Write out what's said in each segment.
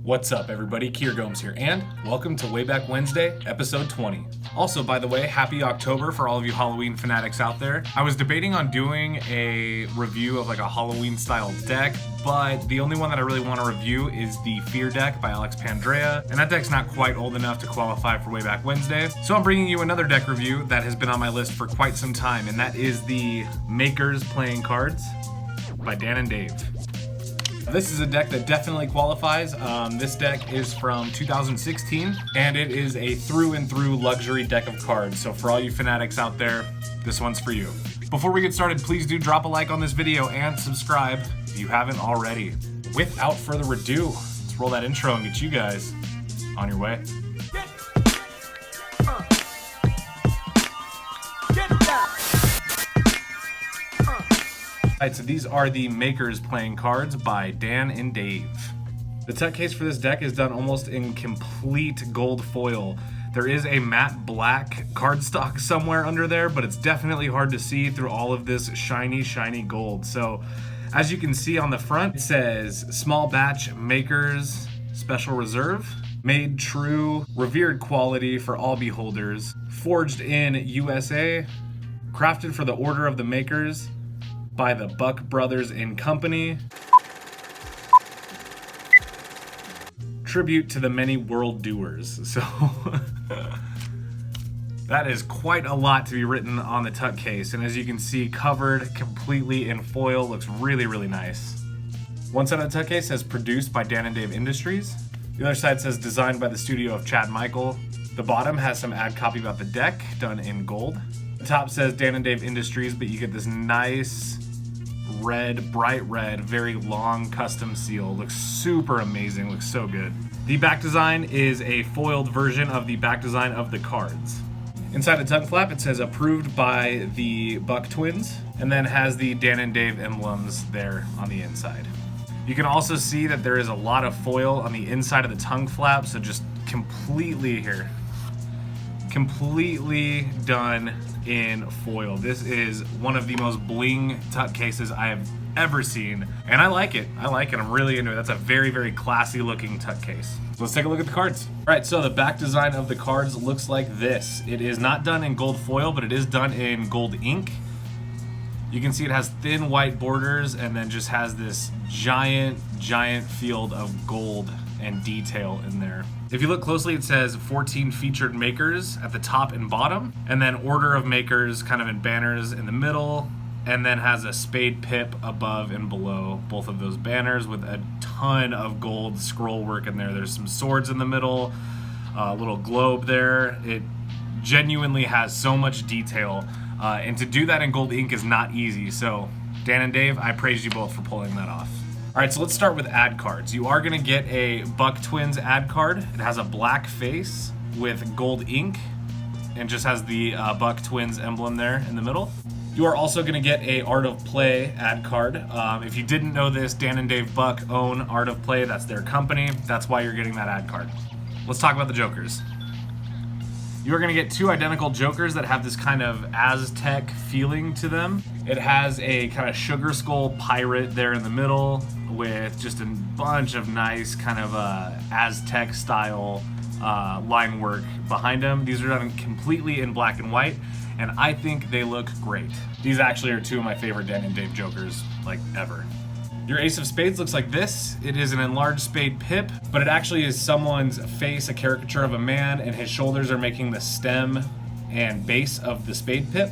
What's up, everybody? Kier Gomes here, and welcome to Way Back Wednesday, episode 20. Also, by the way, happy October for all of you Halloween fanatics out there. I was debating on doing a review of like a Halloween-style deck, but the only one that I really want to review is the Fear deck by Alex Pandrea, and that deck's not quite old enough to qualify for Way Back Wednesday. So I'm bringing you another deck review that has been on my list for quite some time, and that is the Makers Playing Cards by Dan and Dave. This is a deck that definitely qualifies. This deck is from 2016, and it is a through and through luxury deck of cards. So for all you fanatics out there, this one's for you. Before we get started, please do drop a like on this video and subscribe if you haven't already. Without further ado, let's roll that intro and get you guys on your way. Alright, so these are the Makers Playing Cards by Dan and Dave. The tech case for this deck is done almost in complete gold foil. There is a matte black cardstock somewhere under there, but it's definitely hard to see through all of this shiny, shiny gold. So, as you can see on the front, it says, Small Batch Makers Special Reserve. Made true, revered quality for all beholders. Forged in USA. Crafted for the Order of the Makers by the Buck Brothers and Company. Tribute to the many world doers. So that is quite a lot to be written on the tuck case, and as you can see, covered completely in foil. Looks really, really nice. One side of the tuck case says produced by Dan and Dave Industries. The other side says designed by the studio of Chad Michael. The bottom has some ad copy about the deck done in gold. The top says Dan and Dave Industries, but you get this nice red, bright red, very long custom seal. Looks super amazing, looks so good. The back design is a foiled version of the back design of the cards. Inside the tongue flap, it says approved by the Buck twins, and then has the Dan and Dave emblems there on the inside. You can also see that there is a lot of foil on the inside of the tongue flap, so just completely done in foil. This is one of the most bling tuck cases I have ever seen, and I like it. I'm really into it. That's a very, very classy looking tuck case. So let's take a look at the cards. All right, so the back design of the cards looks like this. It is not done in gold foil, but it is done in gold ink. You can see it has thin white borders and then just has this giant field of gold and detail in there. If you look closely, it says 14 featured makers at the top and bottom, and then order of makers kind of in banners in the middle, and then has a spade pip above and below both of those banners with a ton of gold scroll work in there. There's some swords in the middle, a little globe there. It genuinely has so much detail, and to do that in gold ink is not easy. So Dan and Dave, I praise you both for pulling that off. All right, so let's start with ad cards. You are gonna get a Buck Twins ad card. It has a black face with gold ink and just has the Buck Twins emblem there in the middle. You are also gonna get a Art of Play ad card. If you didn't know this, Dan and Dave Buck own Art of Play. That's their company. That's why you're getting that ad card. Let's talk about the Jokers. You are gonna get two identical Jokers that have this kind of Aztec feeling to them. It has a kind of sugar skull pirate there in the middle with just a bunch of nice kind of Aztec style line work behind them. These are done completely in black and white, and I think they look great. These actually are two of my favorite Dan and Dave Jokers, like, ever. Your Ace of Spades looks like this. It is an enlarged spade pip, but it actually is someone's face, a caricature of a man, and his shoulders are making the stem and base of the spade pip.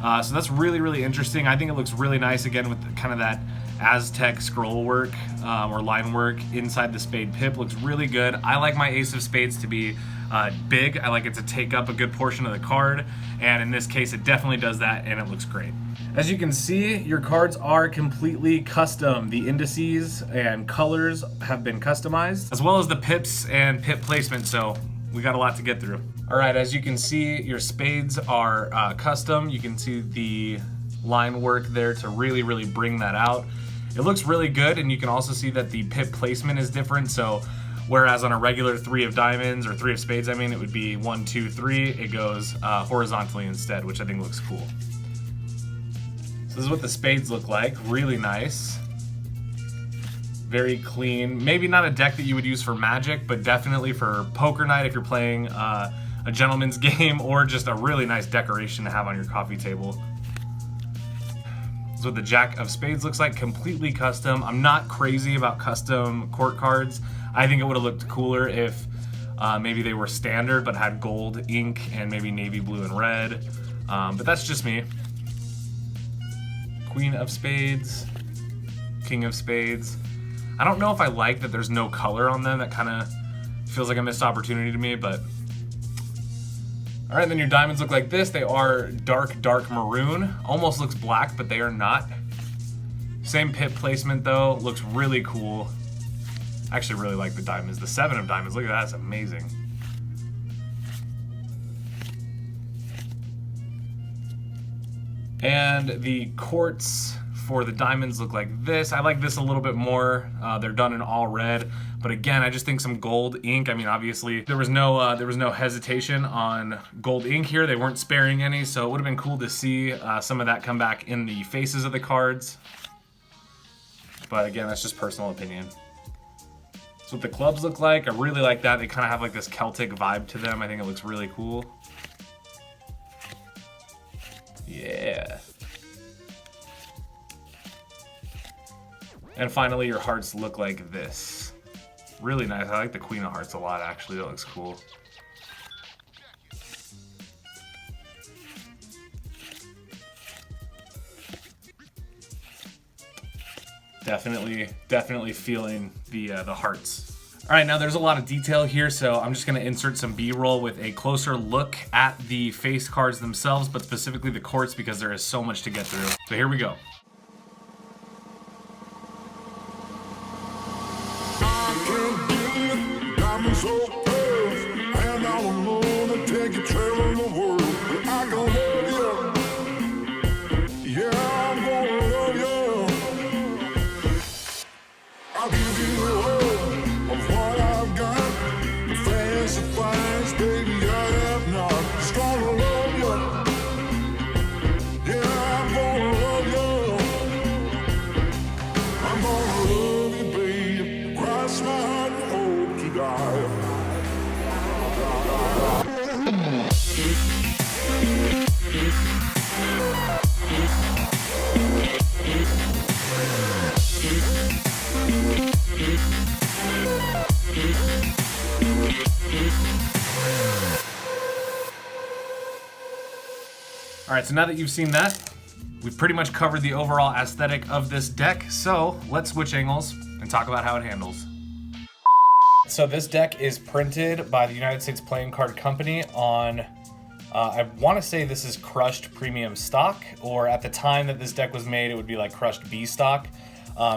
So that's really, really interesting. I think it looks really nice, again, with kind of that Aztec scroll work or line work inside the spade pip. Looks really good. I like my Ace of Spades to be big. I like it to take up a good portion of the card, and in this case it definitely does that, and it looks great. As you can see, your cards are completely custom. The indices and colors have been customized, as well as the pips and pip placement, so we got a lot to get through. All right, as you can see, your spades are custom. You can see the line work there to really, really bring that out. It looks really good, and you can also see that the pip placement is different. So whereas on a regular 3 of diamonds, or 3 of spades, I mean, it would be 1, 2, 3, it goes horizontally instead, which I think looks cool. So this is what the spades look like. Really nice. Very clean. Maybe not a deck that you would use for Magic, but definitely for poker night if you're playing a gentleman's game, or just a really nice decoration to have on your coffee table. This is what the Jack of Spades looks like, completely custom. I'm not crazy about custom court cards. I think it would have looked cooler if maybe they were standard but had gold ink and maybe navy blue and red. But that's just me. Queen of Spades, King of Spades. I don't know if I like that there's no color on them. That kind of feels like a missed opportunity to me, but. All right, then your diamonds look like this. They are dark, dark maroon. Almost looks black, but they are not. Same pip placement though, looks really cool. I actually really like the diamonds. The 7 of diamonds, look at that, it's amazing. And the quartz for the diamonds look like this. I like this a little bit more. They're done in all red, but again, I just think some gold ink. I mean, obviously there was no hesitation on gold ink here. They weren't sparing any, so it would have been cool to see some of that come back in the faces of the cards. But again, that's just personal opinion. That's what the clubs look like. I really like that. They kind of have like this Celtic vibe to them. I think it looks really cool. Yeah. And finally, your hearts look like this. Really nice. I like the Queen of Hearts a lot, actually. That looks cool. Definitely feeling the hearts. All right, now there's a lot of detail here, so I'm just gonna insert some B-roll with a closer look at the face cards themselves, but specifically the courts, because there is so much to get through. So here we go. All right, so now that you've seen that, We've pretty much covered the overall aesthetic of this deck, so let's switch angles and talk about how it handles. So this deck is printed by the United States Playing Card Company on, I want to say this is crushed premium stock, or at the time that this deck was made, it would be like crushed B stock,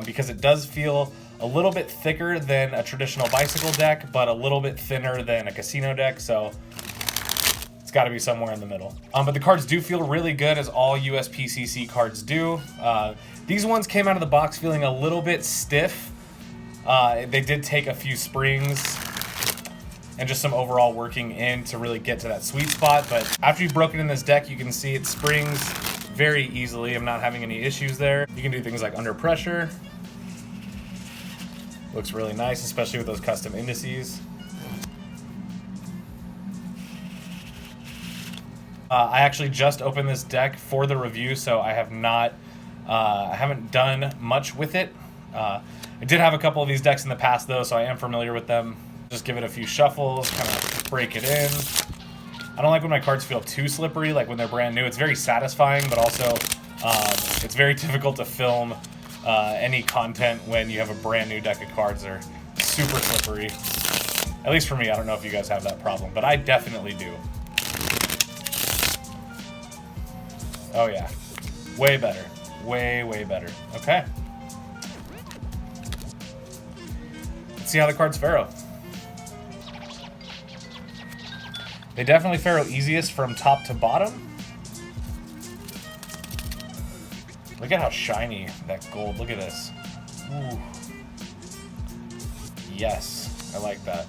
because it does feel a little bit thicker than a traditional bicycle deck, but a little bit thinner than a casino deck, so it's got to be somewhere in the middle. But the cards do feel really good, as all USPCC cards do. These ones came out of the box feeling a little bit stiff. They did take a few springs and just some overall working in to really get to that sweet spot, but after you've broken in this deck, you can see it springs very easily. I'm not having any issues there. You can do things like under pressure. Looks really nice, especially with those custom indices. I actually just opened this deck for the review, so I have not, I haven't done much with it. I did have a couple of these decks in the past though, so I am familiar with them. Just give it a few shuffles, kind of break it in. I don't like when my cards feel too slippery, like when they're brand new. It's very satisfying, but also it's very difficult to film any content when you have a brand new deck of cards that are super slippery. At least for me, I don't know if you guys have that problem, but I definitely do. Oh yeah, way better, way better. Okay. Let's see how the cards faro. They definitely faro easiest from top to bottom. Look at how shiny that gold, look at this. Ooh. Yes, I like that.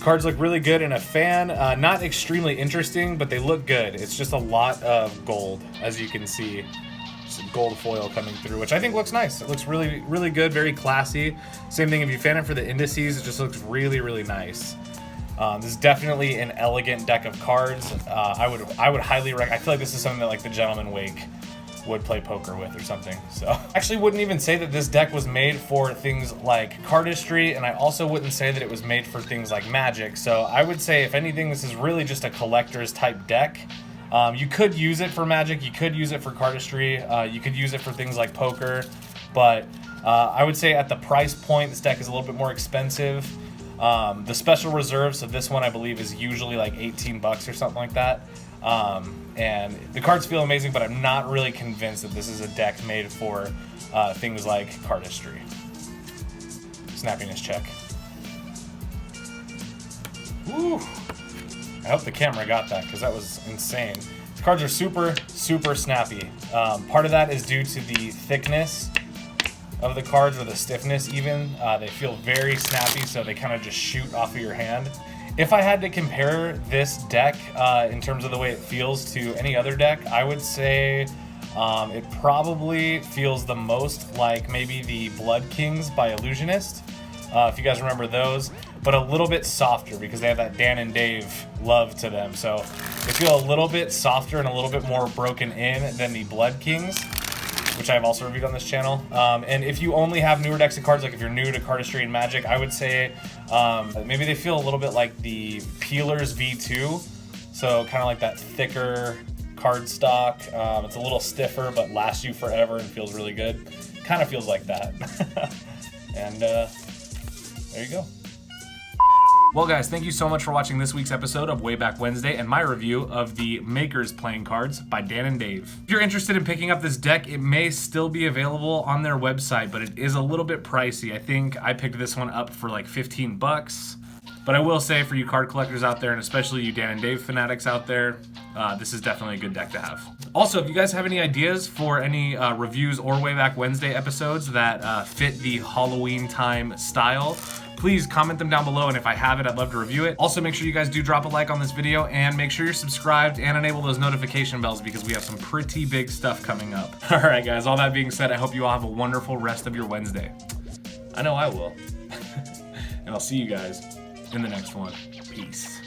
Cards look really good in a fan. Not extremely interesting, but they look good. It's just a lot of gold, as you can see. Just gold foil coming through, which I think looks nice. It looks really good, very classy. Same thing if you fan it for the indices, it just looks really nice. This is definitely an elegant deck of cards. I would highly recommend. I feel like this is something that like the Gentleman Wake would play poker with or something. So I actually wouldn't even say that this deck was made for things like cardistry, and I also wouldn't say that it was made for things like Magic. So I would say, if anything, this is really just a collector's type deck. You could use it for Magic, you could use it for cardistry, you could use it for things like poker, but I would say at the price point, this deck is a little bit more expensive. The special reserve, so this one I believe is usually like 18 bucks or something like that. And the cards feel amazing, but I'm not really convinced that this is a deck made for things like cardistry. Snappiness check. Woo! I hope the camera got that, because that was insane. The cards are super snappy. Part of that is due to the thickness of the cards, or the stiffness even. They feel very snappy, so they kind of just shoot off of your hand. If I had to compare this deck in terms of the way it feels to any other deck, I would say it probably feels the most like maybe the Blood Kings by Illusionist, if you guys remember those, but a little bit softer because they have that Dan and Dave love to them. So they feel a little bit softer and a little bit more broken in than the Blood Kings, which I've also reviewed on this channel. And if you only have newer decks of cards, like if you're new to cardistry and Magic, I would say maybe they feel a little bit like the Peelers V2. So kind of like that thicker card stock. It's a little stiffer, but lasts you forever and feels really good. Kind of feels like that. And there you go. Well guys, thank you so much for watching this week's episode of Way Back Wednesday and my review of the Makers Playing Cards by Dan and Dave. If you're interested in picking up this deck, it may still be available on their website, but it is a little bit pricey. I think I picked this one up for like 15 bucks. But I will say, for you card collectors out there, and especially you Dan and Dave fanatics out there, this is definitely a good deck to have. Also, if you guys have any ideas for any reviews or Way Back Wednesday episodes that fit the Halloween time style, please comment them down below, and if I have it, I'd love to review it. Also, make sure you guys do drop a like on this video, and make sure you're subscribed and enable those notification bells, because we have some pretty big stuff coming up. All right, guys, all that being said, I hope you all have a wonderful rest of your Wednesday. I know I will. And I'll see you guys in the next one. Peace.